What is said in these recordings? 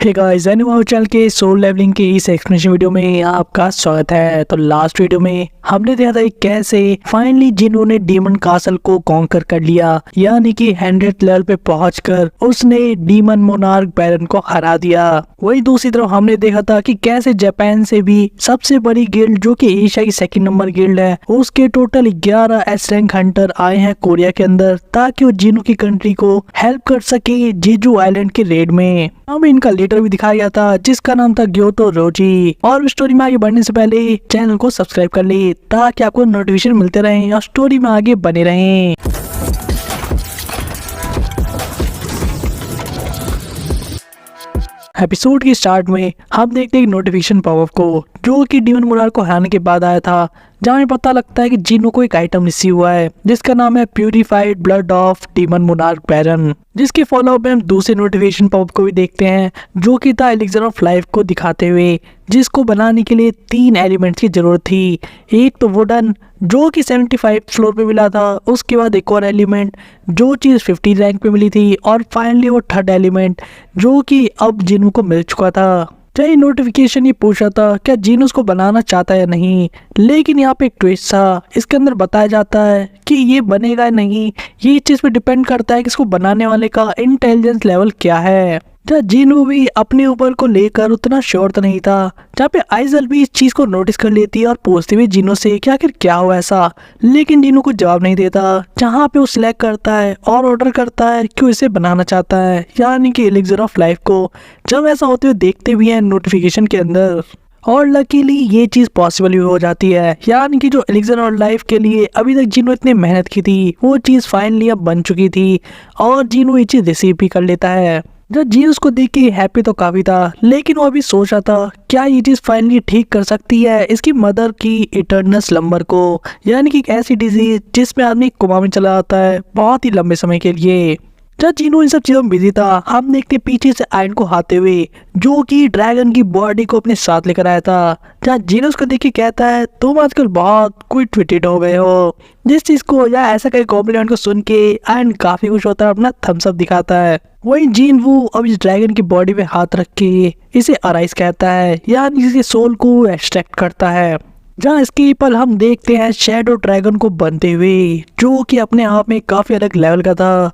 Hey guys, animal channel के soul levelling के इस एक्सप्लेनेशन वीडियो में आपका स्वागत है। तो लास्ट वीडियो में हमने देखा था कि कैसे फाइनली जिन्हों ने डीमन कासल को कॉन्कर कर लिया, यानी कि 100 लेवल पे पहुंचकर उसने डीमन मोनार्क बैरन को हरा दिया। वही दूसरी तरफ हमने देखा था कि कैसे जापान से भी सबसे बड़ी गिल्ड जो कि एशिया की सेकंड नंबर गिल्ड है, उसके टोटल 11 एस रैंक हंटर आए हैं कोरिया के अंदर, ताकि वो जिन्हों की कंट्री को हेल्प कर सके जेजू आइलैंड के रेड में। हमें इनका लीडर भी दिखाया गया था जिसका नाम था ग्योतो रोजी। और स्टोरी में आगे बढ़ने से पहले चैनल को सब्सक्राइब कर ले ताकि आपको नोटिफिकेशन मिलते रहे और स्टोरी में आगे बने रहें। एपिसोड के स्टार्ट में हम देखते हैं नोटिफिकेशन पॉपअप को जो कि डीमन मोनार्क को हराने के बाद आया था, जहाँ में पता लगता है कि जिन्हों को एक आइटम रिसीव हुआ है जिसका नाम है purified blood of demon monarch baron. जिसके फॉलोअप में हम दूसरे नोटिफिकेशन पॉपअप को भी देखते हैं जो कि था एलिक्सर ऑफ लाइफ को दिखाते हुए, जिसको बनाने के लिए 3 एलिमेंट्स की जरूरत थी। एक तो वुडन जो कि 75 फ्लोर पे मिला था, उसके बाद एक और एलिमेंट जो चीज़ 50 रैंक पे मिली थी, और फाइनली वो थर्ड एलिमेंट जो कि अब जिन्हों को मिल चुका था। चाहे नोटिफिकेशन ये पूछा था क्या जिन उसको बनाना चाहता है या नहीं, लेकिन यहाँ पे एक ट्विस्ट था। इसके अंदर बताया जाता है कि ये बनेगा नहीं, ये चीज़ पे डिपेंड करता है कि इसको बनाने वाले का इंटेलिजेंस लेवल क्या है। जहाँ जिन्हों भी अपने ऊपर को लेकर उतना श्योर तो नहीं था, जहाँ पे आइजल भी इस चीज़ को नोटिस कर लेती है और पूछती हुई जिन्हों से कि आखिर क्या हुआ ऐसा, लेकिन जिन्हों को जवाब नहीं देता। जहाँ पे वो सिलेक्ट करता है और ऑर्डर करता है कि इसे बनाना चाहता है, यानी कि एलिक्सर ऑफ लाइफ को। जब ऐसा होते हुए देखते भी हैं नोटिफिकेशन के अंदर, और लकीली ये चीज़ पॉसिबल भी हो जाती है, यानी कि जो एलिक्सर ऑफ लाइफ के लिए अभी तक जिन्हों इतनी मेहनत की थी वो चीज़ फाइनली अब बन चुकी थी, और जिन्हों ये चीज़ रिसीव भी कर लेता है। जब जी उसको देख के हैप्पी तो काफी था, लेकिन वो अभी सोच रहा था क्या ये चीज फाइनली ठीक कर सकती है इसकी मदर की इटर्नल स्लम्बर को, यानी कि एक ऐसी डिजीज जिसमें आदमी कोमा में चला जाता है बहुत ही लंबे समय के लिए। जब जीनो इन सब चीजों में बिजी था, हम देखते पीछे से आयन को आते हुए जो कि ड्रैगन की बॉडी को अपने साथ लेकर आया था। जहाँ जीनो उसको देख के कहता है तुम आजकल बहुत क्विक ट्विटेड हो गए हो। जिस चीज को या ऐसा कई कॉम्प्लीमेंट को सुन के आयन काफी खुश होता है, अपना थम्स अप दिखाता है। वही जीन वो अब इस ड्रैगन की बॉडी में हाथ रख के इसे अराइज कहता है, यानी इसके सोल को एक्सट्रैक्ट करता है। जहाँ इसके पल हम देखते हैं शैडो ड्रैगन को बनते हुए जो कि अपने आप में काफी अलग लेवल का था,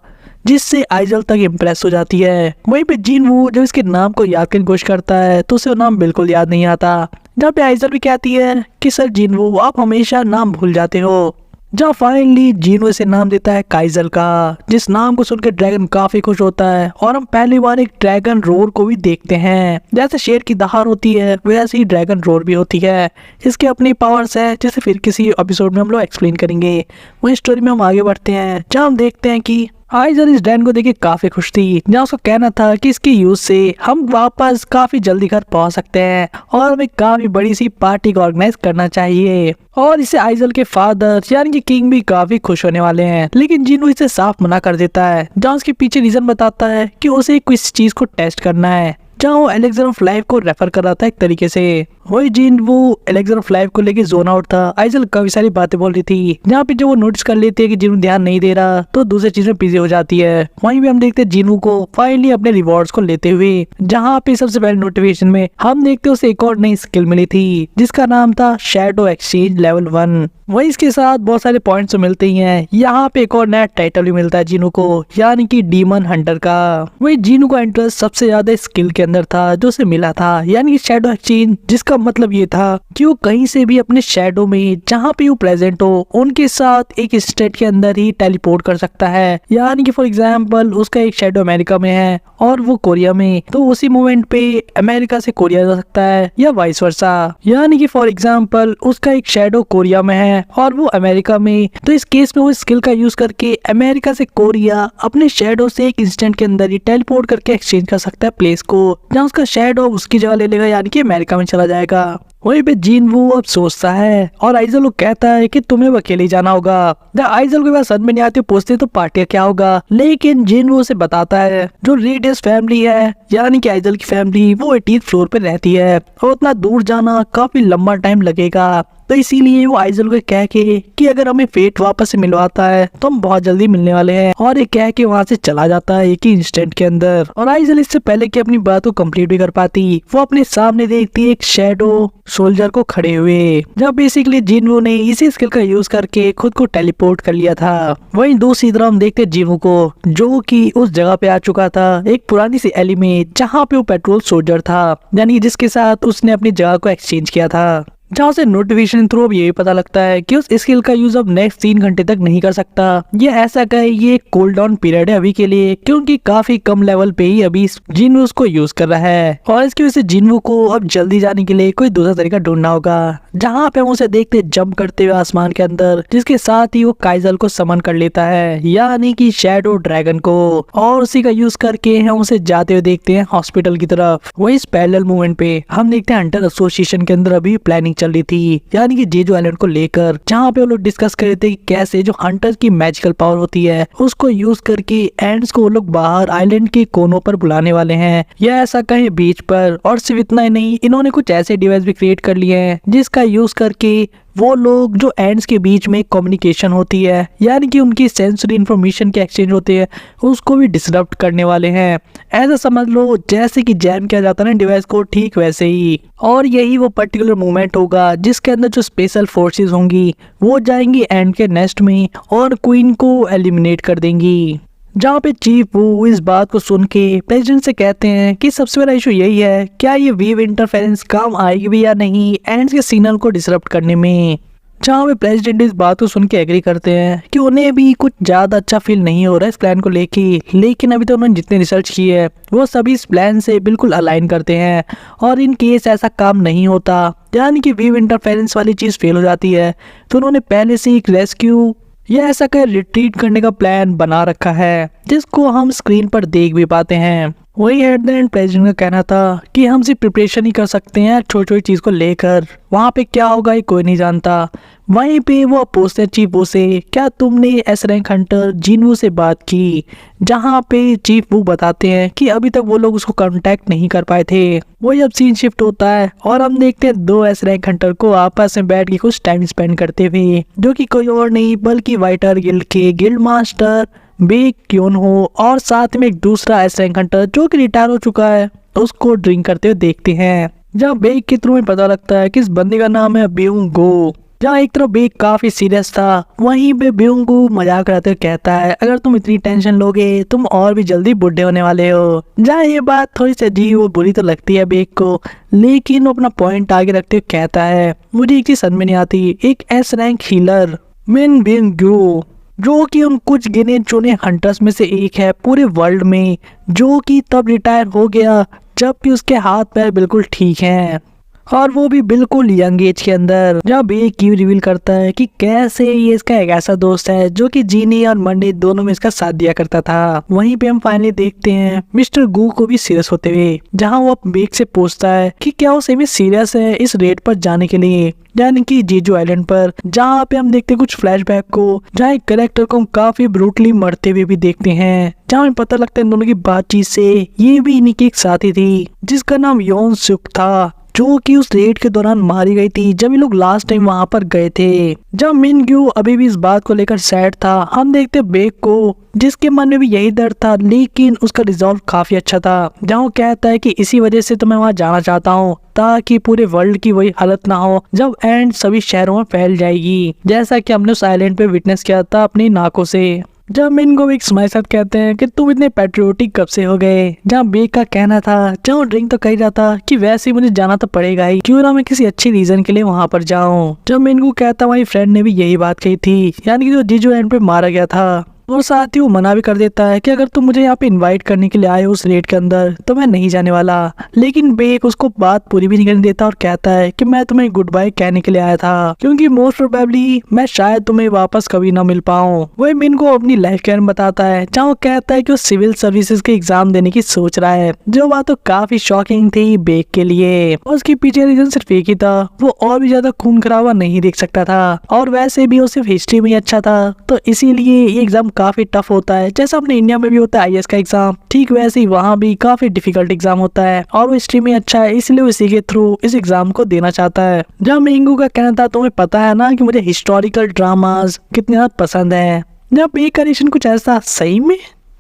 जिससे आइजल तक इम्प्रेस हो जाती है। वहीं पे जीन वो जब इसके नाम को याद करने की कोशिश करता है तो उसे वो नाम बिल्कुल याद नहीं आता। जहाँ पे आइजल भी कहती है कि सर जीन वो आप हमेशा नाम भूल जाते हो। जहाँ फाइनली जीनो इसे नाम देता है काइजल का, जिस नाम को सुनकर ड्रैगन काफी खुश होता है। और हम पहली बार एक ड्रैगन रोर को भी देखते हैं। जैसे शेर की दहाड़ होती है वैसे ही ड्रैगन रोर भी होती है। इसके अपनी पावर्स है जिसे फिर किसी एपिसोड में हम लोग एक्सप्लेन करेंगे। वही स्टोरी में हम आगे बढ़ते हैं जहाँ हम देखते हैं कि आइजल इस ड्रैगन को देख के काफी खुश थी। जहाँ उसका कहना था कि इसके यूज से हम वापस काफी जल्दी घर पहुंच सकते हैं और हमें काफी बड़ी सी पार्टी को ऑर्गेनाइज करना चाहिए। और इसे आइजल के फादर यानी कि किंग भी काफी खुश होने वाले हैं, लेकिन जिन्हो इसे साफ मना कर देता है। जहाँ उसके पीछे रीजन बताता है कि उसे किस चीज को टेस्ट करना है, जहाँ वो एलिक्सर ऑफ लाइफ को रेफर कर रहा था एक तरीके से। वही जीन वो एलिक्सर ऑफ लाइफ को लेके जोन आउट था। आइजल काफी सारी बातें बोल रही थी, जहाँ पे जो वो नोटिस कर लेती है कि जिन्हों ध्यान नहीं दे रहा तो दूसरी चीज में बिजी हो जाती है। वहीं भी हम देखते हैं जिन्हों को फाइनली अपने रिवॉर्ड्स को लेते हुए, जहाँ पे सबसे पहले नोटिफिकेशन में हम देखते उसे एक और नई स्किल मिली थी जिसका नाम था शैडो एक्सचेंज लेवल 1। वही इसके साथ बहुत सारे पॉइंट्स तो मिलते ही हैं। यहाँ पे एक और नया टाइटल भी मिलता है जिन्हों को, यानी कि डीमन हंटर का। वही जिन्हों का इंटरेस्ट सबसे ज्यादा स्किल के अंदर था जो उसे मिला था, यानी कि शैडो एक्सचेंज, जिसका मतलब ये था कि वो कहीं से भी अपने शैडो में जहाँ पे वो प्रेजेंट हो उनके साथ एक स्टेट के अंदर ही टेलीपोर्ट कर सकता है। यानी कि फॉर एग्जाम्पल उसका एक शैडो अमेरिका में है और वो कोरिया में, तो उसी मोमेंट पे अमेरिका से कोरिया जा सकता है या वाइस वर्सा। यानी कि फॉर एग्जाम्पल उसका एक शैडो कोरिया में है और वो अमेरिका में, तो इस केस में वो स्किल का यूज करके अमेरिका से कोरिया अपने शैडो से एक इंस्टेंट के अंदर ही टेलीपोर्ट करके एक्सचेंज कर सकता है प्लेस को, जहाँ उसका शैडो उसकी जगह ले लेगा, यानी कि अमेरिका में चला जाएगा। वहीं पे जीन वो अब सोचता है और आइजल को कहता है कि तुम्हें वो अकेले जाना होगा। जब आइजल को बात समझ में नहीं आती, पूछते तो पार्टी क्या होगा, लेकिन जीन वो उसे बताता है जो रेडियस फैमिली है यानी कि आइजल की फैमिली वो 18th फ्लोर पे रहती है और उतना दूर जाना काफी लंबा टाइम लगेगा। तो इसीलिए वो आइजल को कह के कि अगर हमें फेट वापस से मिलवाता है तो हम बहुत जल्दी मिलने वाले हैं, और ये कह के वहाँ से चला जाता है एक ही इंस्टेंट के अंदर। और आइजल इससे पहले कि अपनी बात को कंप्लीट भी कर पाती, वो अपने सामने देखती है एक शैडो सोल्जर को खड़े हुए, जब बेसिकली जिन्वो ने इसी स्किल का यूज करके खुद को टेलीपोर्ट कर लिया था। वहीं दूसरी तरफ हम देखते जिन्वो को जो कि उस जगह पे आ चुका था, एक पुरानी सी एली में जहाँ पे वो पेट्रोल सोल्जर था, यानी जिसके साथ उसने अपनी जगह को एक्सचेंज किया था। जहाँ से नोटिफिकेशन थ्रू अब ये पता लगता है कि उस स्किल का यूज अब नेक्स्ट 3 घंटे तक नहीं कर सकता। ये ऐसा कहे ये कूल डाउन पीरियड है अभी के लिए, क्योंकि काफी कम लेवल पे ही अभी जिन्वो उसको यूज कर रहा है, और इसकी वजह से जिन्वो को अब जल्दी जाने के लिए कोई दूसरा तरीका ढूंढना होगा। जहाँ पे हम उसे देखते जंप करते हुए आसमान के अंदर, जिसके साथ ही वो काइजल को समन कर लेता है यानी कि शैडो ड्रैगन को, और उसी का यूज करके हम उसे जाते हुए देखते हैं हॉस्पिटल की तरफ। वही इस पैरेलल मूवमेंट पे हम देखते हैं हंटर एसोसिएशन के अंदर अभी प्लानिंग चल रही थी, यानी कि जेजू आइलैंड को लेकर, जहाँ पे वो लोग डिस्कस कर रहे थे कि कैसे जो हंटर की मैजिकल पावर होती है उसको यूज करके एंड्स को वो लोग बाहर आइलैंड के कोनों पर बुलाने वाले हैं, या ऐसा कहें बीच पर। और सिर्फ इतना ही नहीं, इन्होंने कुछ ऐसे डिवाइस भी क्रिएट कर लिए हैं जिसका यूज करके वो लोग जो एंड्स के बीच में कम्युनिकेशन होती है यानी कि उनकी सेंसरी इंफॉर्मेशन के एक्सचेंज होते हैं उसको भी डिसरप्ट करने वाले हैं। ऐसा समझ लो जैसे कि जैम किया जाता है ना डिवाइस को, ठीक वैसे ही। और यही वो पर्टिकुलर मोमेंट होगा जिसके अंदर जो स्पेशल फोर्सेस होंगी वो जाएंगी एंड के नेस्ट में और क्वीन को एलिमिनेट कर देंगी। जहाँ पे चीफ वो इस बात को सुन के प्रेसिडेंट से कहते हैं कि सबसे बड़ा इशू यही है, क्या ये वेव इंटरफेरेंस काम आएगी भी या नहीं एंड्स के सिग्नल को डिसरप्ट करने में। जहाँ पे प्रेसिडेंट इस बात को सुन के एग्री करते हैं कि उन्हें भी कुछ ज्यादा अच्छा फील नहीं हो रहा है इस प्लान को लेके, लेकिन अभी तो उन्होंने जितने रिसर्च की है वो सभी इस प्लान से बिल्कुल अलाइन करते हैं, और इन केस ऐसा काम नहीं होता यानी कि वेव इंटरफेरेंस वाली चीज फेल हो जाती है, तो उन्होंने पहले से एक रेस्क्यू या ऐसा कह रिट्रीट करने का प्लान बना रखा है जिसको हम स्क्रीन पर देख भी पाते हैं। वही एट द एंड प्रेसिडेंट का कहना था कि हम सिर्फ प्रिपरेशन ही कर सकते हैं छोटी छोटी चीज को लेकर, वहाँ पे क्या होगा ये कोई नहीं जानता। वहीं पे वो पूछते चीफ वो से, क्या तुमने एस रैंक हंटर जिन्वो से बात की, जहाँ पे चीफ वो बताते हैं कि अभी तक वो लोग उसको कांटेक्ट नहीं कर पाए थे। वही अब सीन शिफ्ट होता है और हम देखते हैं 2 एस रैंक हंटर को आपस में बैठ के कुछ टाइम स्पेंड करते हुए, जो कि कोई और नहीं बल्कि वाइटर गिल्ड के गिल्ड मास्टर बेक क्योन हो और साथ में एक दूसरा एस रैंक हंटर जो कि रिटायर हो चुका है उसको ड्रिंक करते हुए देखते हैं। जब बेक के थ्रू में पता लगता है कि इस बंदे का नाम है ब्यूंगो। जहाँ एक तरफ बेक काफी सीरियस था, वहीं पे ब्यूंगो मजाक करते हुए कहता है अगर तुम इतनी टेंशन लोगे तुम और भी जल्दी बुढ़े होने वाले हो। जहाँ ये बात थोड़ी सी अजीब और बुरी तो लगती है बेक को, लेकिन वो अपना पॉइंट आगे रखते हुए कहता है मुझे एक चीज समझ में नहीं आती, एक एस रैंक हीलर मिन ब्यूंगो जो कि उन कुछ गिने चुने हंटर्स में से एक है पूरे वर्ल्ड में, जो कि तब रिटायर हो गया जबकि उसके हाथ पैर बिल्कुल ठीक हैं, और वो भी बिल्कुल यंग एज के अंदर। जब एक यू रिवील करता है कि कैसे ये इसका एक ऐसा दोस्त है जो कि जीनी और मंडे दोनों में इसका साथ दिया करता था। वहीं पे हम फाइनली देखते हैं मिस्टर गू को भी सीरियस होते हुए, जहां वो बेक से पूछता है कि क्या वो सही सीरियस है इस रेड पर जाने के लिए, यानी कि जेजू आइलैंड पर। जहाँ पे हम देखते हैं कुछ फ्लैशबैक को, जहाँ एक कैरेक्टर को हम काफी ब्रूटली मरते हुए भी देखते हैं, जहाँ हमें पता लगता है इन दोनों की बातचीत से ये भी इन्हीं की एक साथी थी जिसका नाम योन सुक था, जो कि उस रेड के दौरान मारी गई थी जब ये लोग लास्ट टाइम वहां पर गए थे। जब मिनग्यू अभी भी इस बात को लेकर सैड था, हम देखते बेक को जिसके मन में भी यही डर था, लेकिन उसका रिजॉल्व काफी अच्छा था, जहाँ वो कहता है कि इसी वजह से तो मैं वहां जाना चाहता हूँ ताकि पूरे वर्ल्ड की वही हालत ना हो जब एंड सभी शहरों में फैल जाएगी, जैसा कि हमने उस आइलैंड पे विटनेस किया था अपनी नाकों से। जब मिनगो एक स्माइल साथ कहते हैं कि तुम इतने पेट्रियोटिक कब से हो गए, जहाँ बेक का कहना था जहाँ ड्रिंक तो कह रहा था कि वैसे ही मुझे जाना तो पड़ेगा ही, क्यों ना मैं किसी अच्छी रीजन के लिए वहां पर जाऊं। जब मिनगो कहता हमारी फ्रेंड ने भी यही बात कही थी, यानी कि जो जीजू एंड पे मारा गया था और साथ ही वो मना भी कर देता है कि अगर तुम मुझे यहाँ पे इनवाइट करने के लिए आए हो उस रेड के अंदर तो मैं नहीं जाने वाला। लेकिन बेक उसको बात पूरी भी नहीं करने देता और कहता है कि मैं तुम्हें गुड बाय कहने के लिए आया था, क्योंकि मोस्ट प्रोबेबली मैं शायद तुम्हें वापस कभी ना मिल पाऊँ। वो मिन को अपनी लाइफ के बारे में बताता है, जहाँ वो कहता है कि वो सिविल सर्विसेज के एग्जाम देने की सोच रहा है, जो बात तो काफी शॉकिंग थी बेक के लिए। और उसके पीछे रीजन सिर्फ एक ही था, वो और भी ज्यादा खून खराबा नहीं देख सकता था, और वैसे भी वो सिर्फ हिस्ट्री में अच्छा था, तो इसीलिए ये एग्जाम काफी टफ होता है। जैसा अपने इंडिया में भी होता है आईएएस का एग्जाम, ठीक वैसे ही वहाँ भी काफी डिफिकल्ट एग्जाम होता है, और वो हिस्ट्री में अच्छा है, इसलिए वो इसी के थ्रू इस एग्जाम को देना चाहता है। जब मिंगू का कहना था, तुम्हें पता है ना कि मुझे हिस्टोरिकल ड्रामास कितने ज्यादा पसंद है। जब एक करेक्शन कुछ ऐसा सही में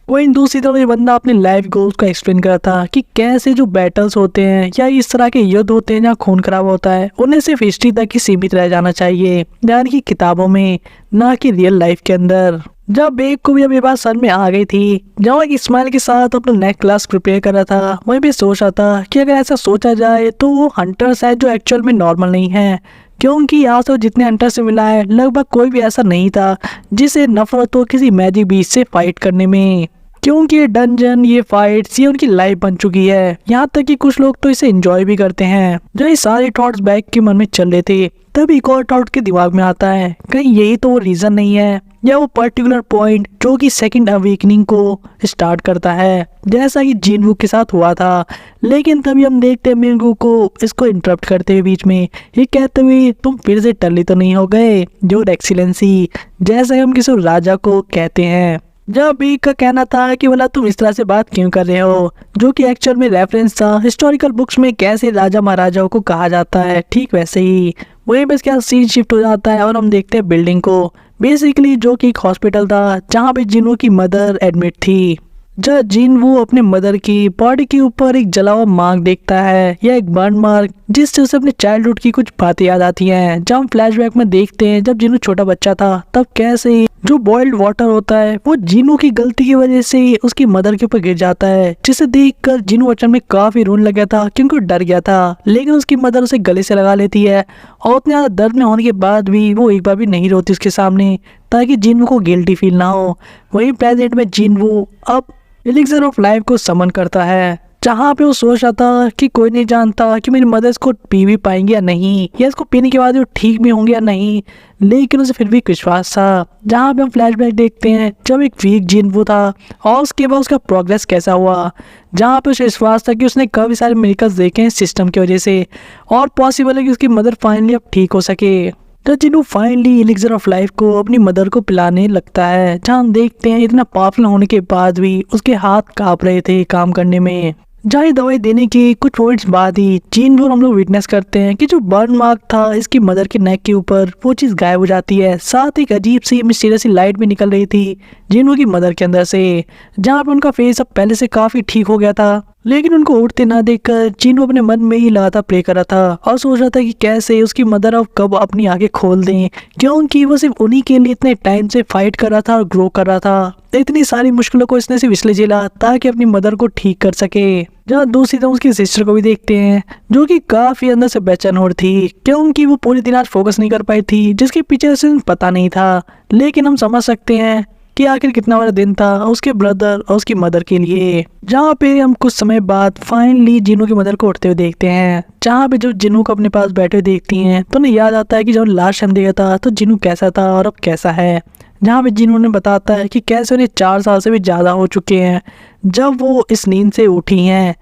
वही दूसरी तरफ ये बंदा अपने लाइफ गोल्स का एक्सप्लेन कर रहा था कि कैसे जो बैटल्स होते हैं या इस तरह के युद्ध होते हैं जहाँ खून खराब होता है, उन्हें सिर्फ हिस्ट्री तक ही सीमित रह जाना चाहिए, यानी कि किताबों में, ना कि रियल लाइफ के अंदर। जब बेक को भी अब ये बात समझ में आ गई थी, जब एक स्माइल के साथ अपना नेक्स्ट क्लास प्रिपेयर कर रहा था, वहीं भी सोच रहा था कि अगर ऐसा सोचा जाए तो वो हंटर्स है जो एक्चुअल में नॉर्मल नहीं है, क्योंकि यहाँ से जितने हंटर से मिला है लगभग कोई भी ऐसा नहीं था जिसे नफरत हो किसी मैजिक बीस्ट से फाइट करने में, क्योंकि ये डंजन, ये फाइट्स, ये उनकी लाइफ बन चुकी है। यहाँ तक कि कुछ लोग तो इसे एंजॉय भी करते हैं। जब ये सारे थॉट्स बैक के मन में चल रहे थे, तब एक और थॉट के दिमाग में आता है, कहीं यही तो वो रीजन नहीं है, या वो पर्टिकुलर पॉइंट जो कि सेकंड अवेकनिंग को स्टार्ट करता है, जैसा कि जिनवू के साथ हुआ था। लेकिन तभी हम देखते हैं मिंगू को इसको इंटरप्ट करते हुए बीच में ये कहते हुए, तुम फिर से टल्ली तो नहीं हो गए योर एक्सीलेंसी, जैसे हम किसी राजा को कहते हैं। जब बेक का कहना था कि बोला तुम इस तरह से बात क्यों कर रहे हो, जो कि एक्चुअल में रेफरेंस था हिस्टोरिकल बुक्स में कैसे राजा महाराजाओं को कहा जाता है, ठीक वैसे ही वहीं पे इसके सीन शिफ्ट हो जाता है और हम देखते हैं बिल्डिंग को, बेसिकली जो कि एक हॉस्पिटल था जहाँ पे जिनवू की मदर एडमिट थी। जब जिनवू अपने मदर की बॉडी के ऊपर एक जला हुआ मार्क देखता है, या एक बर्न मार्क, जिससे उसे अपने चाइल्डहुड की कुछ बातें याद आती हैं। जब हम फ्लैशबैक में देखते हैं जब जिनवू छोटा बच्चा था, तब कैसे जो बॉइल्ड वाटर होता है वो जिनवू की गलती की वजह से उसकी मदर के ऊपर गिर जाता है, जिसे देखकर जिनवू अचानक में काफी रोने लग गया था क्योंकि वो डर गया था। लेकिन उसकी मदर उसे गले से लगा लेती है, और उतने ज्यादा दर्द में होने के बाद भी वो एक बार भी नहीं रोती उसके सामने, ताकि जिनवू को गिल्टी फील ना हो। वहीं प्रेजेंट में जिनवू अब एलिक्सर ऑफ लाइफ को समन करता है, जहाँ पे वो सोच रहा था कि कोई नहीं जानता कि मेरी मदर इसको पी भी पाएंगे या नहीं, या इसको पीने के बाद वो ठीक भी होंगे या नहीं, लेकिन उसे फिर भी विश्वास था। जहाँ पे हम फ्लैशबैक देखते हैं जब एक वीक जिनवू था और उसके बाद उसका प्रोग्रेस कैसा हुआ, जहाँ पे उसे विश्वास था कि उसने काफ़ी सारे मिरेकल्स देखे हैं सिस्टम की वजह से, और पॉसिबल है कि उसकी मदर फाइनली अब ठीक हो सके। तो जिनवू फाइनली एलिक्सर ऑफ लाइफ को अपनी मदर को पिलाने लगता है, जहाँ हम देखते हैं इतना पावरफुल होने के बाद भी उसके हाथ कांप रहे थे काम करने में। जहाँ दवाई देने के कुछ मिनट्स बाद ही जिनवू हम लोग विटनेस करते हैं कि जो बर्न मार्क था इसकी मदर के नेक के ऊपर, वो चीज़ गायब हो जाती है। साथ एक अजीब सी मिस्टीरियस सी लाइट भी निकल रही थी जिनवू की मदर के अंदर से, जहाँ पे उनका फेस अब पहले से काफ़ी ठीक हो गया था। लेकिन उनको उठते ना देखकर जिनवू अपने मन में ही लगातार प्रे कर रहा था और सोच रहा था कि कैसे उसकी मदर अब कब अपनी आंखें खोल दें, क्योंकि वो सिर्फ उन्हीं के लिए इतने टाइम से फाइट कर रहा था और ग्रो कर रहा था। इतनी सारी मुश्किलों को इसने सिर्फ इसलिए झेला ताकि अपनी मदर को ठीक कर सके। जहाँ दूसरी तरफ उसकी सिस्टर को भी देखते हैं, जो कि काफी अंदर से बेचैन हो रही थी, क्योंकि वो पूरी दिन आज फोकस नहीं कर पाई थी, जिसके पीछे से पता नहीं था। लेकिन हम समझ सकते हैं कि आखिर कितना बड़ा दिन था उसके ब्रदर और उसकी मदर के लिए। जहाँ पे हम कुछ समय बाद फाइनली जिनू की मदर को उठते हुए देखते हैं, जहाँ पे जो जिनू को अपने पास बैठे हुए देखती हैं तो उन्हें याद आता है कि जब लास्ट टाइम देखा था तो जिनू कैसा था और अब कैसा है। जहाँ पे जिनू ने बताता है कि कैसे उन्हें 4 साल से भी ज़्यादा हो चुके हैं जब वो इस नींद से उठी हैं।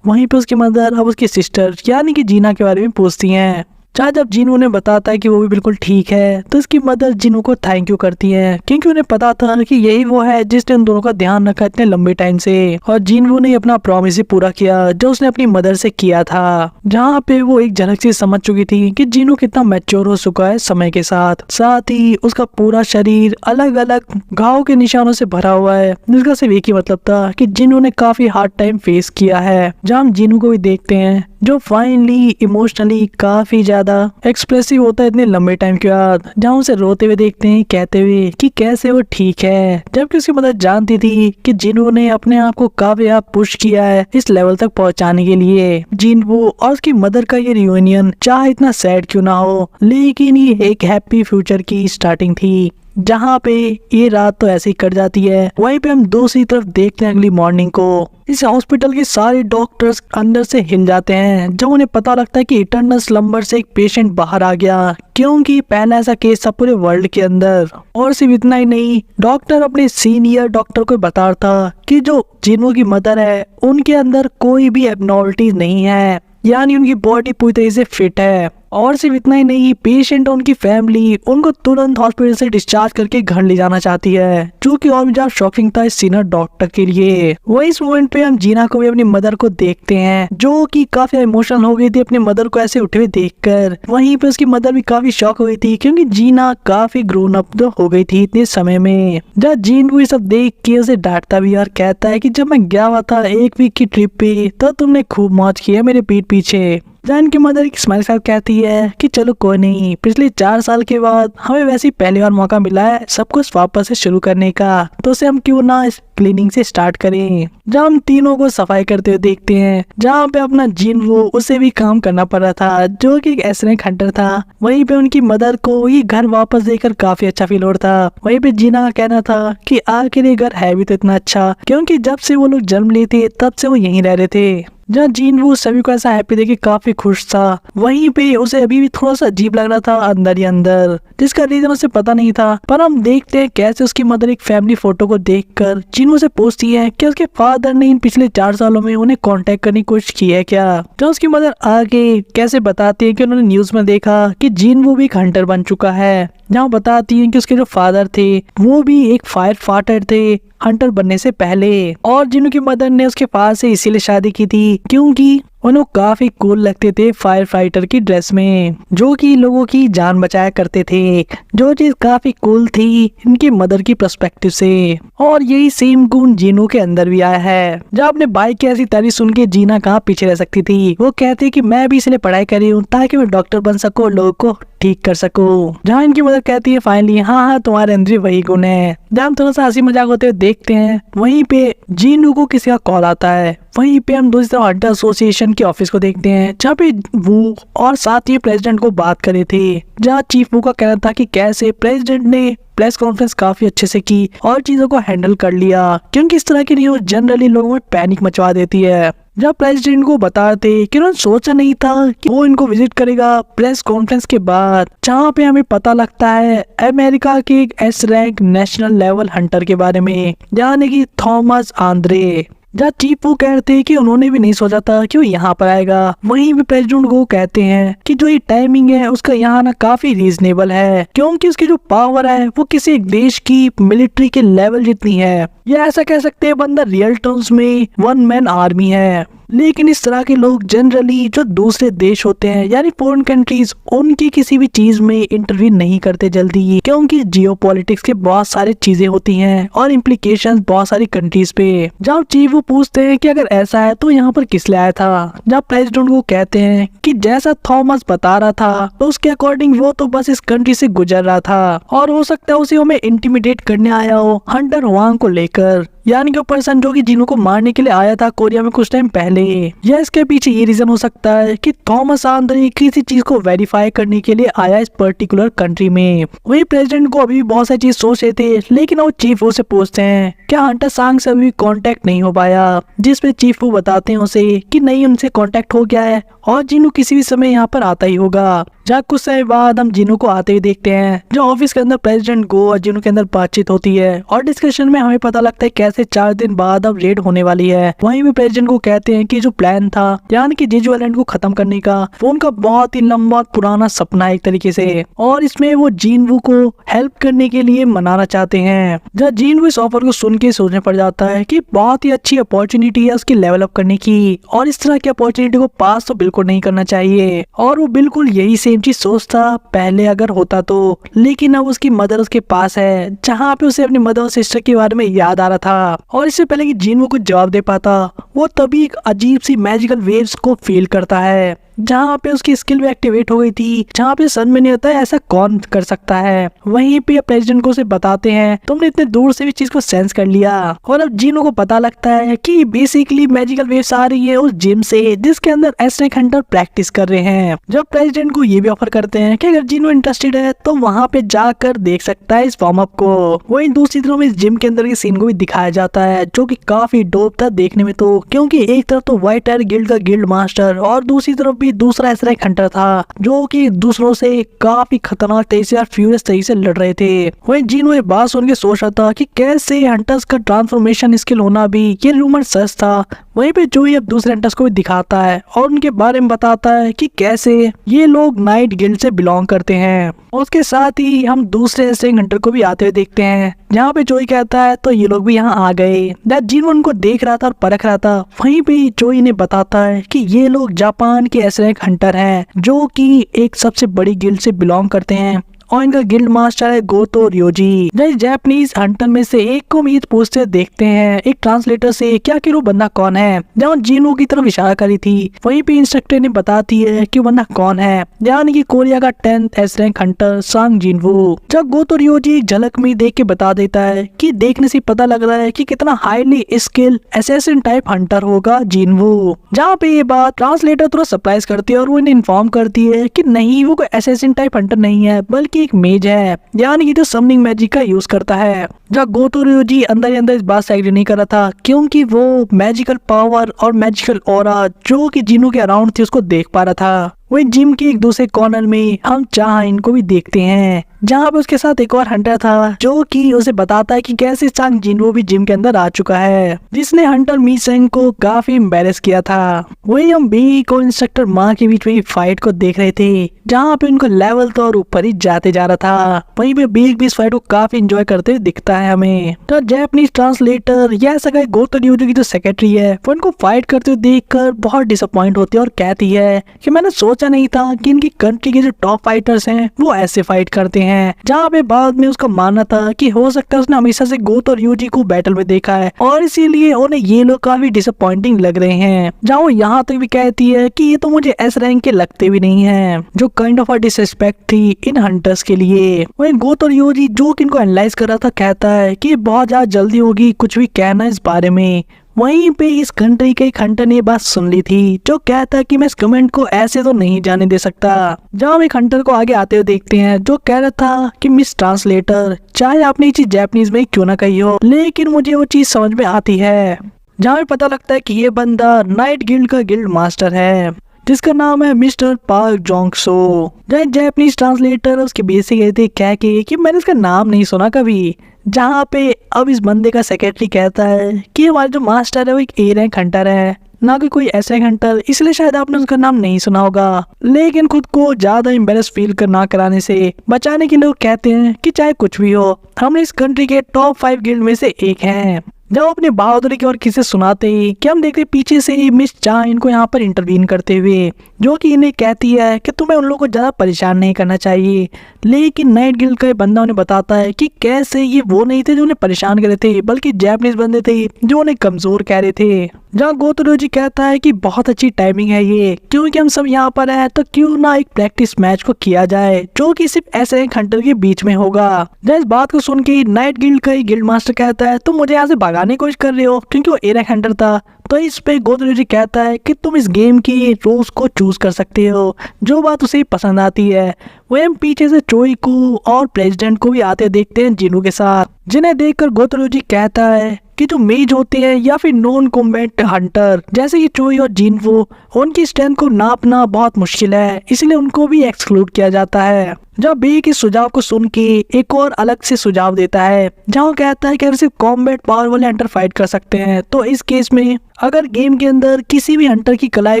वहीं पे उसकी मदर अब उसकी सिस्टर यानी कि जीना के बारे में पूछती हैं। चाहे जब जिनू ने बताता है कि वो भी बिल्कुल ठीक है, तो इसकी मदर जिनू को थैंक यू करती है, क्योंकि उन्हें पता था कि यही वो है जिसने उन दोनों का ध्यान रखा इतने लंबे टाइम से, और जिनू ने अपना प्रॉमिस ही पूरा किया जो उसने अपनी मदर से किया था। जहाँ पे वो एक झलक से समझ चुकी थी कि जिनू कितना मैच्योर हो चुका है समय के साथ ही उसका पूरा शरीर अलग अलग घाव के निशानों से भरा हुआ है, जिसका सिर्फ एक ही मतलब था कि जिनू ने काफी हार्ड टाइम फेस किया है। जहाँ हम जिनू को भी देखते हैं जो फाइनली इमोशनली काफी ज्यादा एक्सप्रेसिव होता है इतने लंबे टाइम के बाद, जहाँ उसे रोते हुए देखते हैं कहते हुए कि कैसे वो ठीक है, जबकि उसकी मदर जानती थी कि जिनवू ने अपने आप को काफी पुश किया है इस लेवल तक पहुंचाने के लिए। जिनवू और उसकी मदर का ये रियूनियन चाहे इतना सैड क्यों ना हो, लेकिन ये एक हैप्पी फ्यूचर की स्टार्टिंग थी। जहाँ पे ये रात तो ऐसे ही कट जाती है। वहीं पे हम दूसरी तरफ देखते हैं अगली मॉर्निंग को। इस हॉस्पिटल के सारे डॉक्टर्स अंदर से हिल जाते हैं जब उन्हें पता लगता है कि इटर्नल स्लंबर से एक पेशेंट बाहर आ गया, क्योंकि पहला ऐसा केस था पूरे वर्ल्ड के अंदर। और सिर्फ इतना ही नहीं, डॉक्टर अपने सीनियर डॉक्टर को बता था कि जो जिन्हों की मदर है उनके अंदर कोई भी एबनॉर्मलिटीज नहीं है, यानी उनकी बॉडी पूरी तरह से फिट है। और सिर्फ इतना ही नहीं, पेशेंट और उनकी फैमिली उनको तुरंत हॉस्पिटल से डिस्चार्ज करके घर ले जाना चाहती है, जो कि और भी ज्यादा शॉकिंग था इस सीनियर डॉक्टर के लिए। वही इस मोमेंट पे हम जीना को भी अपनी मदर को देखते हैं, जो कि काफी इमोशनल हो गई थी अपनी मदर को ऐसे उठे हुए देखकर। वहीं पे उसकी मदर भी काफी शॉक हो गई थी, क्योंकि जीना काफी ग्रोन अप हो गई थी इतने समय में। जब जीन को ये सब देख के उसे डांटता भी और कहता है कि जब मैं गया हुआ था 1 वीक की ट्रिप पे तो तुमने खूब मौज किया मेरे पीठ पीछे। जैन की मदर एक स्माइल साथ कहती है कि चलो कोई नहीं, पिछले 4 साल के बाद हमें वैसे ही पहली बार मौका मिला है सब कुछ वापस से शुरू करने का, तो उसे हम क्यों ना इस क्लीनिंग से स्टार्ट करें। जब हम तीनों को सफाई करते हुए देखते हैं, जहाँ पे अपना जिन वो उसे भी काम करना पड़ रहा था, जो कि एक एसरेंक हंटर था। वहीं पे उनकी मदर को ये घर वापस देकर काफी अच्छा फील हो रहा था। वहीं पे जीना का कहना था कि आखिर ये घर है भी तो इतना अच्छा, क्योंकि जब से वो लोग जन्म लिए थे तब से वो यहीं रह रहे थे। जहाँ जीन वो सभी को ऐसा हैप्पी देख के काफी खुश था, वहीं पे उसे अभी भी थोड़ा सा अजीब लग रहा था अंदर ही अंदर, जिसका रीजन उसे पता नहीं था। पर हम देखते हैं कैसे उसकी मदर एक फैमिली फोटो को देखकर जीन उसे पूछती है कि उसके फादर ने इन पिछले 4 सालों में उन्हें कांटेक्ट करने की कोशिश की है क्या। तो उसकी मदर आगे कैसे बताती है कि उन्होंने न्यूज में देखा कि जीन वो भी एक हंटर बन चुका है, जहाँ बताती है कि उसके जो फादर थे वो भी एक फायर फाइटर थे हंटर बनने से पहले, और जिन्हों की मदर ने उसके पास से इसीलिए शादी की थी क्योंकि उन्हें काफी कूल लगते थे फायर फाइटर की ड्रेस में, जो कि लोगों की जान बचाया करते थे, जो चीज काफी कूल थी इनकी मदर की पर्सपेक्टिव से। और यही सेम गुण जीनू के अंदर भी आया है। जब अपने भाई की ऐसी तारीफ सुन के जीना कहाँ पीछे रह सकती थी। वो कहती कि मैं भी इसलिए पढ़ाई कर रही हूँ ताकि मैं डॉक्टर बन सकूँ, लोगों को ठीक कर सकूं। जहाँ इनकी मदर कहती है फाइनली हाँ तुम्हारे अंदर भी वही गुण है। जहाँ हम थोड़ा सा हंसी मजाक होते हुए देखते हैं, वहीं पे जीनू को किसी का कॉल आता है। वहीं पे हम दूसरी तरफ हंटर एसोसिएशन के ऑफिस को देखते हैं, जहाँ पे वो और साथ ही प्रेसिडेंट को बात करे थे। जहाँ चीफ वो का कहना था कि कैसे प्रेसिडेंट ने प्रेस कॉन्फ्रेंस काफी अच्छे से की और चीजों को हैंडल कर लिया, क्योंकि इस तरह की न्यूज जनरली लोगों में पैनिक मचवा देती है। जब प्रेसिडेंट को बताते कि उन्होंने सोचा नहीं था कि वो इनको विजिट करेगा प्रेस कॉन्फ्रेंस के बाद, जहाँ पे हमें पता लगता है अमेरिका के एक S rank national level Hunter के बारे में, यानी कि थॉमस आंद्रे। जहाँ चीफ वो कहते हैं कि उन्होंने भी नहीं सोचा था कि वो यहाँ पर आएगा। वहीं भी प्रेसिडेंट को कहते हैं कि जो ये टाइमिंग है उसका यहाँ आना काफी रीजनेबल है, क्योंकि उसकी जो पावर है वो किसी एक देश की मिलिट्री के लेवल जितनी है, या ऐसा कह सकते हैं बंदा रियल टर्म्स में 1 मैन आर्मी है। लेकिन इस तरह के लोग जनरली जो दूसरे देश होते हैं यानी फॉरेन कंट्रीज, उनकी किसी भी चीज में इंटरवीन नहीं करते जल्दी, क्योंकि जियोपॉलिटिक्स के बहुत सारी चीजें होती हैं और इम्प्लीकेशंस बहुत सारी कंट्रीज पे। जब चीफ वो पूछते हैं कि अगर ऐसा है तो यहाँ पर किस लिए आया था, जब प्रेसिडेंट को कहते हैं कि जैसा थॉमस बता रहा था तो उसके अकॉर्डिंग वो तो बस इस कंट्री से गुजर रहा था, और हो सकता है उसे हमें इंटिमिडेट करने आया हो हंटर वांग को लेकर, यानी कि पर्सन जो कि जिन्हों को मारने के लिए आया था कोरिया में कुछ टाइम पहले। या इसके पीछे ये रीजन हो सकता है कि थॉमस आंद्रे किसी चीज को वेरीफाई करने के लिए आया इस पर्टिकुलर कंट्री में। वही प्रेसिडेंट को अभी भी बहुत सारी चीज सोच रहे थे, लेकिन वो चीफ वो से पूछते हैं क्या हंटर सांग से अभी कांटेक्ट नहीं हो पाया, जिसपे चीफ वो बताते हैं उसे कि नहीं उनसे कांटेक्ट हो गया है और जिन्हों किसी भी समय यहाँ पर आता ही होगा। जहाँ कुछ समय बाद हम जिन्हों को आते हुए देखते हैं, जो ऑफिस के अंदर प्रेसिडेंट गो और जिन्हों के अंदर बातचीत होती है, और डिस्कशन में हमें पता लगता है कैसे 4 दिन बाद अब रेड होने वाली है। वहीं भी प्रेसिडेंट को कहते हैं कि जो प्लान था यानी कि जेजू आइलैंड को खत्म करने का, वो उनका बहुत ही लंबा पुराना सपना है एक तरीके से, और इसमें वो जीनवू को हेल्प करने के लिए मनाना चाहते हैं। जब जीनवू इस ऑफर को सुन के सोचने पड़ जाता है कि बहुत ही अच्छी अपॉर्चुनिटी है उसकी लेवल अप करने की, और इस तरह की अपॉर्चुनिटी को पास तो बिल्कुल नहीं करना चाहिए। और वो बिल्कुल यही सेम चीज सोचता पहले अगर होता तो, लेकिन अब उसकी मदर उसके पास है, जहाँ पे उसे अपनी मदर और सिस्टर के बारे में याद आ रहा था। और इससे पहले कि जीन वो कुछ जवाब दे पाता, वो तभी एक अजीब सी मैजिकल वेव्स को फील करता है, जहाँ पे उसकी स्किल भी एक्टिवेट हो गई थी, जहाँ पे समझ में नहीं आता है ऐसा कौन कर सकता है। वहीं पे प्रेसिडेंट को उसे बताते हैं तुमने इतने दूर से भी चीज को सेंस कर लिया। और अब जीनो को पता लगता है कि बेसिकली मैजिकल वेव्स आ रही है उस जिम से जिसके अंदर एस्ट्रिक हंटर प्रैक्टिस कर रहे हैं। जब प्रेसिडेंट को ये भी ऑफर करते हैं कि अगर जीनो इंटरेस्टेड है तो वहाँ पे जाकर देख सकता है इस वार्म अप को। वहीं दूसरी तरफ इस जिम के अंदर के सीन को भी दिखाया जाता है जो कि काफी डोप था देखने में, तो क्योंकि एक तरफ तो व्हाइट एयर गिल्ड का गिल्ड मास्टर और दूसरी तरफ भी दूसरा एस्ट्रिक हंटर था जो कि दूसरों से काफी खतरनाक तरीके से और फ्यूरियस तरीके से लड़ रहे थे। वहीं जीनो ये बात सुन के सोच रहा था कि कैसे हंटर्स का ट्रांसफॉर्मेशन स्किल होना भी ये रूमर सच था। वहीं पे जोई अब दूसरे हंटर्स को भी दिखाता है और उनके बारे में बताता है कि कैसे ये लोग नाइट गिल्ड से बिलोंग करते हैं। उसके साथ ही हम दूसरे एस्ट्रिक हंटर को भी आते हुए देखते हैं जहाँ पे जोई कहता है तो ये लोग भी यहाँ आ गए। जीनो उनको देख रहा था और परख रहा था। वहीं पे जोई ने बताता है कि ये लोग जापान के एस्ट्रिक हंटर हैं जो कि एक सबसे बड़ी गिल्ड से बिलोंग करते हैं और इनका गिल्ड मास्टर है गोतो रियोजी। जापानीज हंटर में से एक को हम ये पूछते देखते हैं एक ट्रांसलेटर से कि आखिर वो बंदा कौन है। जहाँ जीनो की तरफ इशारा करी थी वहीं पे इंस्ट्रक्टर ने बताती है कि वो बंदा कौन है, यानी कि कोरिया का 10th एस रैंक हंटर सांग जिनवू। जब गोतो रियोजी एक झलक में देख के बता देता है कि देखने से पता लग रहा है कि कितना highly skill assassin type Hunter होगा जिनवू। जहाँ पे ये बात ट्रांसलेटर थोड़ा सरप्राइज करती है और वो इन्हें इन्फॉर्म करती है कि नहीं वो कोई असैसिन टाइप हंटर नहीं है बल्कि एक मेज है, यानी कि जो समनिंग मैजिक का यूज करता है। जब गोतो रियोजी अंदर ही अंदर इस बात से एग्री नहीं कर रहा था क्योंकि वो मैजिकल पावर और मैजिकल ऑरा जो कि जिनो के अराउंड थी उसको देख पा रहा था। वही जिम के एक दूसरे कॉर्नर में हम चाह इनको भी देखते हैं जहाँ पे उसके साथ एक और हंटर था जो कि उसे बताता है कि कैसे सांग जिनवू भी जिम के अंदर आ चुका है जिसने हंटर मी सेंग को काफी एम्बेरस किया था। वही हम बी को इंस्ट्रक्टर माँ के बीच में फाइट को देख रहे थे जहाँ पे उनको लेवल तो और ऊपर ही जाते जा रहा था। वहीं पे बी भी इस फाइट को काफी एंजॉय करते हुए दिखता है हमें। तो जापानीज ट्रांसलेटर या सगा गोतो रियोजी की जो सेक्रेटरी है वो इनको फाइट करते हुए देखकर बहुत डिसअपॉइंट होती है और कहती है कि मैंने सोचा नहीं था कि इनकी कंट्री के जो टॉप फाइटर्स हैं वो ऐसे फाइट करते हैं। जहाँ पे बाद में उसका मानना था कि हो सकता है उसने हमेशा से गोतो रियोजी को बैटल में देखा है और इसीलिए उन्हें ये लोग काफी डिसअपॉइंटिंग लग रहे हैं। जहाँ वो यहाँ तक भी कहती है कि ये तो मुझे एस रैंक के लगते भी नहीं है, जो काइंड ऑफ अ डिसरिस्पेक्ट थी इन हंटर्स के लिए। वहीं गोतो रियोजी जो कि इनको एनालाइज कर रहा था कहता है कि बहुत ज्यादा जल्दी होगी कुछ भी कहना इस बारे में। वहीं पे इस कंट्री के एक हंटर ने बात सुन ली थी जो कहता कि मैं इस कमेंट को ऐसे तो नहीं जाने दे सकता। जब हम एक हंटर को आगे आते हुए देखते हैं जो कह रहा था कि मिस ट्रांसलेटर चाहे आपने ये चीज जापानीज में क्यों ना कही हो लेकिन मुझे वो चीज समझ में आती है। जहाँ पे पता लगता है कि ये बंदा नाइट गिल्ड का गिल्ड मास्टर है जिसका नाम है मिस्टर पार्क जोंग सो। जापानीज ट्रांसलेटर उसके बेसिक कहते कह के कि मैंने इसका नाम नहीं सुना कभी। जहाँ पे अब इस बंदे का सेक्रेटरी कहता है कि हमारा जो मास्टर है वो एक ए रैंक हंटर है ना कि कोई एस रैंक हंटर, इसलिए शायद आपने उसका नाम नहीं सुना होगा। लेकिन खुद को ज्यादा एम्बेरस फील ना कराने से बचाने के लोग कहते हैं कि चाहे कुछ भी हो हम इस कंट्री के टॉप 5 गिल्ड में से एक हैं। जब अपने बहादुरी की और किसे सुनाते ही कि हम देखते पीछे से ही मिस चाह इनको यहाँ पर इंटरवीन करते हुए जो कि इन्हें कहती है कि तुम्हें उन लोगों को ज्यादा परेशान नहीं करना चाहिए। लेकिन नाइट गिल्ड का बंदा उन्हें बताता है कि कैसे ये वो नहीं थे जो उन्हें परेशान कर रहे थे बल्कि जापानीज बंदे थे जो उन्हें कमजोर कह रहे थे। जहाँ गोतो रियोजी कहता है कि बहुत अच्छी टाइमिंग है ये क्योंकि हम सब यहाँ पर हैं तो क्यों ना एक प्रैक्टिस मैच को किया जाए जो कि सिर्फ एस रैंक हंटर के बीच में होगा। जब इस बात को सुन के नाइट गिल्ड का गिल्ड मास्टर कहता है तुम मुझे यहाँ से भगाने की कोशिश कर रहे हो क्योंकि वो ए रैंक हंटर था। तो इस पे गोतो रियोजी कहता है कि तुम इस गेम की रूल्स को चूज कर सकते हो जो बात उसे पसंद आती है। वह हम पीछे से चोई को और प्रेसिडेंट को भी आते देखते हैं जिनू के साथ, जिन्हें देखकर गोतो रियोजी कहता है कि जो मेज होते हैं या फिर नॉन कॉम्बैट हंटर जैसे कि चोई और जिनवू उनकी स्ट्रेंथ को नापना बहुत मुश्किल है इसलिए उनको भी एक्सक्लूड किया जाता है। जब बी के सुझाव को सुन के एक और अलग से सुझाव देता है जहाँ कहता है कि अगर सिर्फ कॉम्बैट पावर वाले हंटर फाइट कर सकते हैं तो इस केस में अगर गेम के अंदर किसी भी हंटर की कलाई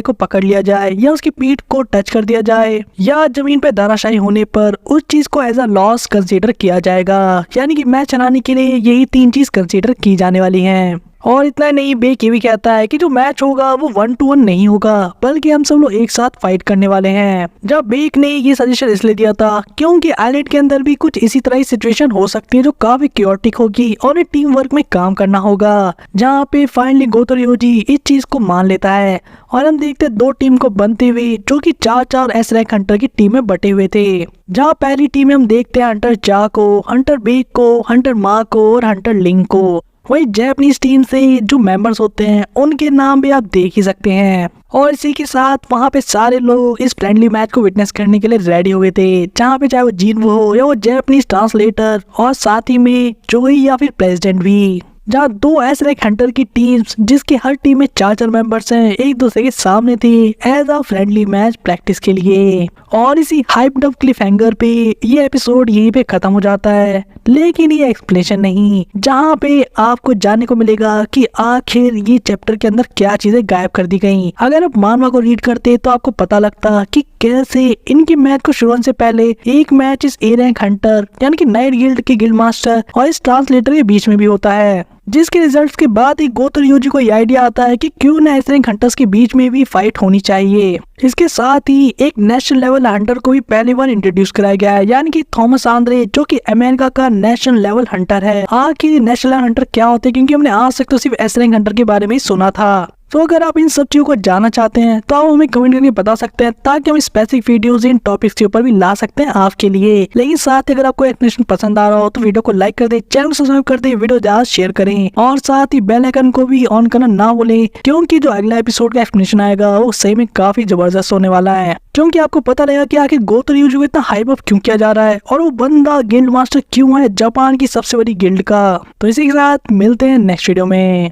को पकड़ लिया जाए या उसकी पीठ को टच कर दिया जाए या जमीन पर धराशायी होने पर उस चीज को एज अ लॉस कंसीडर किया जाएगा। यानी कि मैच हराने के लिए यही 3 चीज कंसीडर की जाने वाली हैं। और इतना नहीं, बेक ये भी कहता है कि जो मैच होगा वो 1-1 नहीं होगा, बल्कि हम सब लोग एक साथ फाइट करने वाले हैं। जब बेक ने ये सजेशन इसलिए दिया था क्योंकि आइलैंड के अंदर भी कुछ इसी तरह की सिचुएशन हो सकती है जो काफी क्योटिक होगी और टीम वर्क में काम करना होगा, जहाँ पे फाइनली गोतोरियोजी इस चीज को मान लेता है और हम देखते दो टीम को बनते हुए जो कि 4-4 एस रैंक हंटर की टीम में बटे हुए थे। जहाँ पहली टीम में हम देखते हैं हंटर जा को, हंटर बेक को, हंटर मा को और हंटर लिंग को। वही जैपनीज टीम से जो मेंबर्स होते हैं उनके नाम भी आप देख ही सकते हैं। और इसी के साथ वहाँ पे सारे लोग इस फ्रेंडली मैच को विटनेस करने के लिए रेडी हो गए थे, जहाँ पे चाहे वो जिनवो हो या वो जैपनीज ट्रांसलेटर और साथ ही में जोई या फिर प्रेसिडेंट भी। जहाँ दो एस रैंक हंटर की टीम्स जिसके हर टीम में 4-4 मेंबर्स हैं एक दूसरे के सामने थी as a friendly match practice के लिए। और इसी हाइप्ड अप क्लिफ हैंगर पे ये एपिसोड यहीं पे खत्म हो जाता है, लेकिन ये एक्सप्लेनेशन नहीं, जहाँ पे आपको जानने को मिलेगा कि आखिर ये चैप्टर के अंदर क्या चीजें गायब कर दी गई। अगर आप मानवा को रीड करते तो आपको पता लगता कि कैसे इनके मैच को शुरू होने से पहले एक मैच इस ए रैंक हंटर यानी कि नाइट गिल्ड के गिल्ड मास्टर और इस ट्रांसलेटर के बीच में भी होता है, जिसके रिजल्ट्स के बाद ही गोतोरियोजी को ये आइडिया आता है कि क्यों ना एस रैंक हंटर्स के बीच में भी फाइट होनी चाहिए। इसके साथ ही एक नेशनल लेवल हंटर को भी पहली बार इंट्रोड्यूस कराया गया है, यानी कि थॉमस आंद्रे जो कि अमेरिका का नेशनल लेवल हंटर है। आखिर नेशनल लेवल हंटर क्या होते हैं, क्योंकि हमने आज तक तो सिर्फ एस रैंक हंटर के बारे में ही सुना था। तो अगर आप इन सब चीजों को जानना चाहते हैं तो आप हमें कमेंट करके बता सकते हैं, ताकि हम स्पेसिफिक वीडियोस इन टॉपिक्स के ऊपर भी ला सकते हैं आपके लिए। लेकिन साथ ही अगर आपको एक्सप्लेनेशन पसंद आ रहा हो तो वीडियो को लाइक कर दे, चैनल को सब्सक्राइब कर दे, वीडियो ज्यादा शेयर करें और साथ ही बेल आइकन को भी ऑन करना ना भूलें, क्योंकि जो अगला एपिसोड का एक्सप्लेनेशन आएगा वो सही में काफी जबरदस्त होने वाला है। क्योंकि आपको पता लगेगा कि आखिर गोतोरियोजी को इतना हाइप अप क्यों किया जा रहा है और वो बंदा गिल्ड मास्टर क्यों है जापान की सबसे बड़ी गिल्ड का। तो इसी के साथ मिलते हैं नेक्स्ट वीडियो में।